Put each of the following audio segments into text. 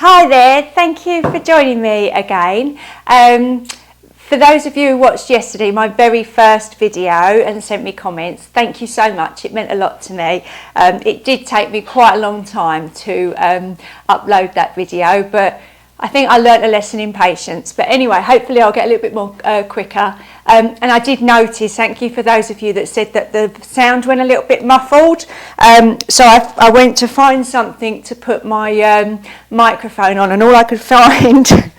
Hi there, thank you for joining me again. For those of you who watched yesterday, my very first video and sent me comments, thank you so much, it meant a lot to me. It did take me quite a long time to upload that video, but I think I learnt a lesson in patience. But anyway, hopefully I'll get a little bit more quicker. And I did notice, thank you for those of you that said that the sound went a little bit muffled. So I went to find something to put my microphone on, and all I could find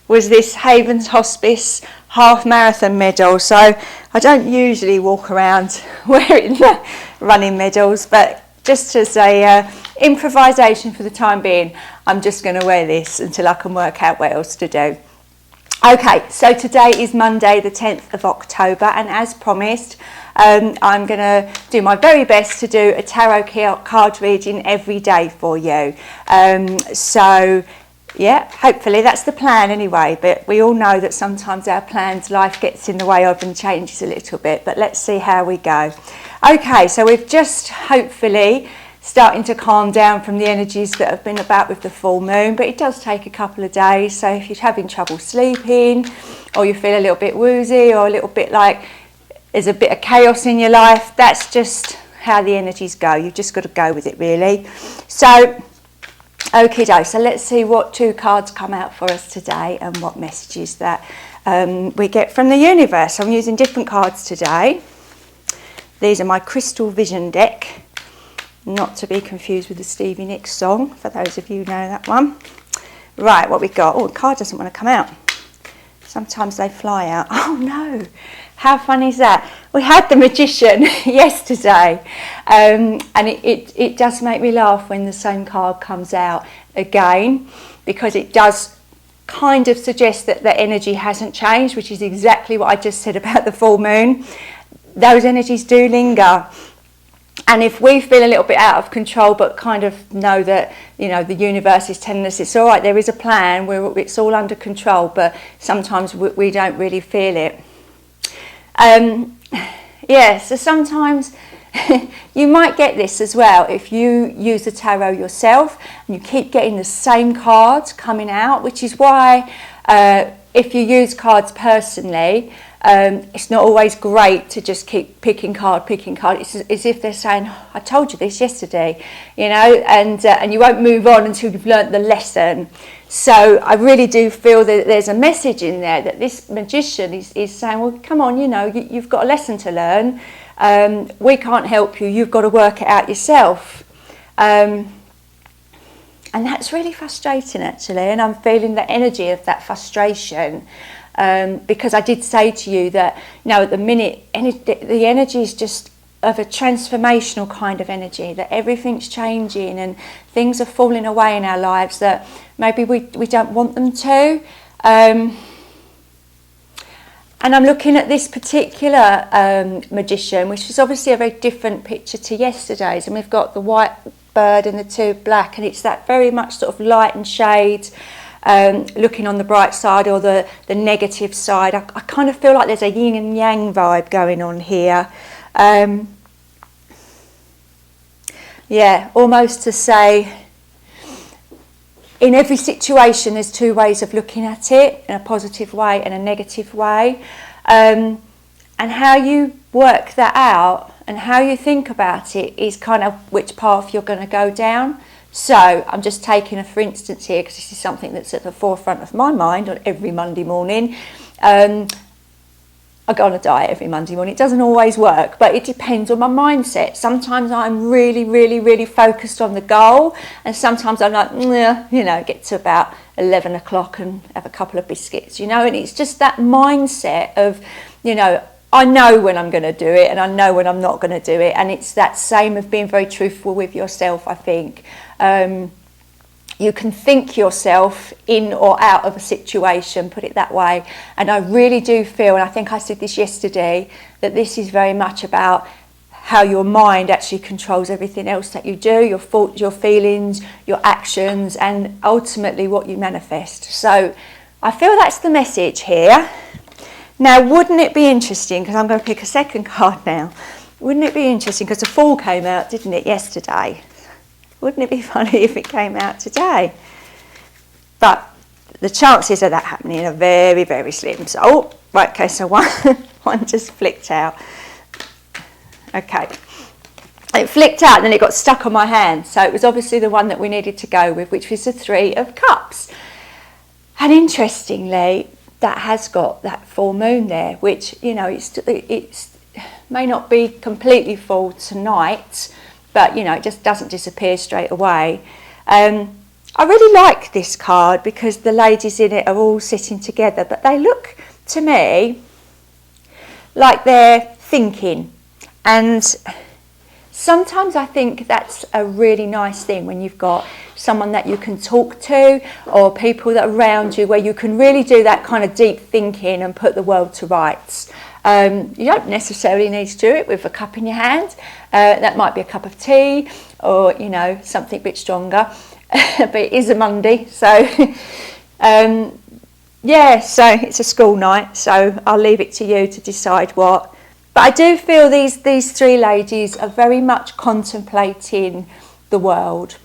was this Havens Hospice half marathon medal. So I don't usually walk around wearing the running medals, but just as a improvisation for the time being, I'm just going to wear this until I can work out what else to do. Okay, so today is Monday the 10th of October, and as promised, I'm going to do my very best to do a tarot card reading every day for you. So yeah, hopefully that's the plan anyway, but we all know that sometimes our plans, life gets in the way of and changes a little bit, but let's see how we go. Okay, so we've just hopefully starting to calm down from the energies that have been about with the full moon, but it does take a couple of days. So if you're having trouble sleeping, or you feel a little bit woozy, or a little bit like there's a bit of chaos in your life, that's just how the energies go. You've just got to go with it, really. So okie doke, so let's see what two cards come out for us today and what messages that we get from the universe. I'm using different cards today. These are my Crystal Vision deck, not to be confused with the Stevie Nicks song, for those of you who know that one. Right, what we got? Oh, the card doesn't want to come out. Sometimes they fly out. Oh no, how funny is that? We had the Magician yesterday, and it does make me laugh when the same card comes out again, because it does kind of suggest that the energy hasn't changed, which is exactly what I just said about the full moon. Those energies do linger. And if we feel a little bit out of control, but kind of know that, you know, the universe is telling us it's all right, there is a plan, it's all under control, but sometimes we don't really feel it. Yeah, so sometimes you might get this as well if you use the tarot yourself and you keep getting the same cards coming out, which is why if you use cards personally, it's not always great to just keep picking card. It's as if they're saying, oh, I told you this yesterday, you know, and you won't move on until you've learnt the lesson. So I really do feel that there's a message in there that this Magician is saying, well, come on, you know, you've got a lesson to learn. We can't help you. You've got to work it out yourself. And that's really frustrating, actually. And I'm feeling the energy of that frustration. Because I did say to you that, you know, at the minute, the energy is just of a transformational kind of energy, that everything's changing and things are falling away in our lives that maybe we don't want them to. And I'm looking at this particular Magician, which is obviously a very different picture to yesterday's. And we've got the white bird and the two black, and it's that very much sort of light and shade. Looking on the bright side or the negative side. I kind of feel like there's a yin and yang vibe going on here. Yeah, almost to say, in every situation there's two ways of looking at it, in a positive way and a negative way. And how you work that out and how you think about it is kind of which path you're going to go down. So I'm just taking a for instance here, because this is something that's at the forefront of my mind on every Monday morning. I go on a diet every Monday morning. It doesn't always work, but it depends on my mindset. Sometimes I'm really, really, really focused on the goal, and sometimes I'm like, you know, get to about 11 o'clock and have a couple of biscuits, you know, and it's just that mindset of, you know, I know when I'm going to do it and I know when I'm not going to do it, and it's that same of being very truthful with yourself, I think. You can think yourself in or out of a situation, put it that way, and I really do feel, and I think I said this yesterday, that this is very much about how your mind actually controls everything else that you do, your thoughts, your feelings, your actions, and ultimately what you manifest. So I feel that's the message here. Now, wouldn't it be interesting, because I'm going to pick a second card now, wouldn't it be interesting, because the Fool came out, didn't it, yesterday? Wouldn't it be funny if it came out today? but the chances of that happening are very, very slim. So, oh, right, okay, so one just flicked out. Okay. It flicked out and then it got stuck on my hand. So it was obviously the one that we needed to go with, which was the 3 of Cups. And interestingly, that has got that full moon there, which, you know, it's may not be completely full tonight, but, you know, it just doesn't disappear straight away. I really like this card because the ladies in it are all sitting together, but they look to me like they're thinking. And sometimes I think that's a really nice thing when you've got someone that you can talk to or people that are around you where you can really do that kind of deep thinking and put the world to rights. You don't necessarily need to do it with a cup in your hand. That might be a cup of tea or, you know, something a bit stronger. But it is a Monday, so yeah, so it's a school night, so I'll leave it to you to decide what. But I do feel these 3 ladies are very much contemplating the world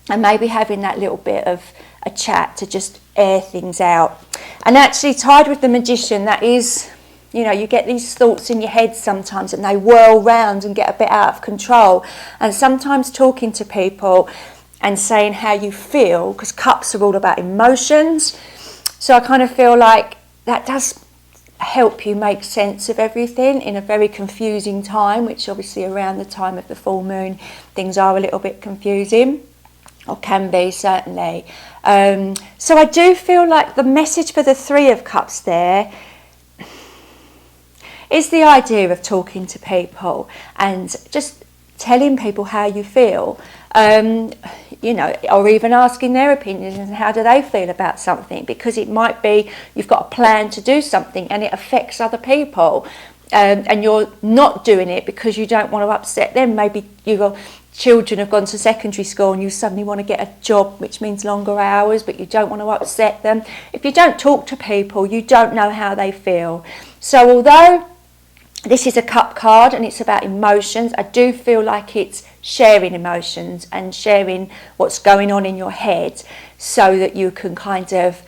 and maybe having that little bit of a chat to just air things out. And actually tied with the Magician, that is, you know, you get these thoughts in your head sometimes and they whirl round and get a bit out of control. And sometimes talking to people and saying how you feel, because cups are all about emotions. So I kind of feel like that does help you make sense of everything in a very confusing time, which obviously around the time of the full moon, things are a little bit confusing, or can be certainly. So I do feel like the message for the 3 of Cups there is the idea of talking to people and just telling people how you feel. You know, or even asking their opinions and how do they feel about something, because it might be you've got a plan to do something and it affects other people, and you're not doing it because you don't want to upset them. Maybe your children have gone to secondary school and you suddenly want to get a job which means longer hours, but you don't want to upset them. If you don't talk to people, you don't know how they feel. So although this is a cup card and it's about emotions, I do feel like it's sharing emotions and sharing what's going on in your head so that you can kind of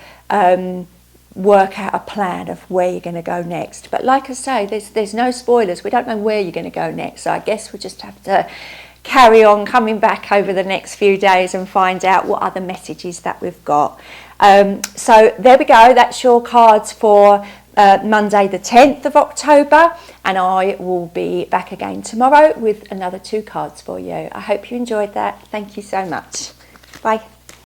work out a plan of where you're going to go next. But like I say, there's no spoilers. We don't know where you're going to go next. So I guess we'll just have to carry on coming back over the next few days and find out what other messages that we've got. So there we go. That's your cards for Monday the 10th of October, and I will be back again tomorrow with another 2 cards for you. I hope you enjoyed that. Thank you so much. Bye.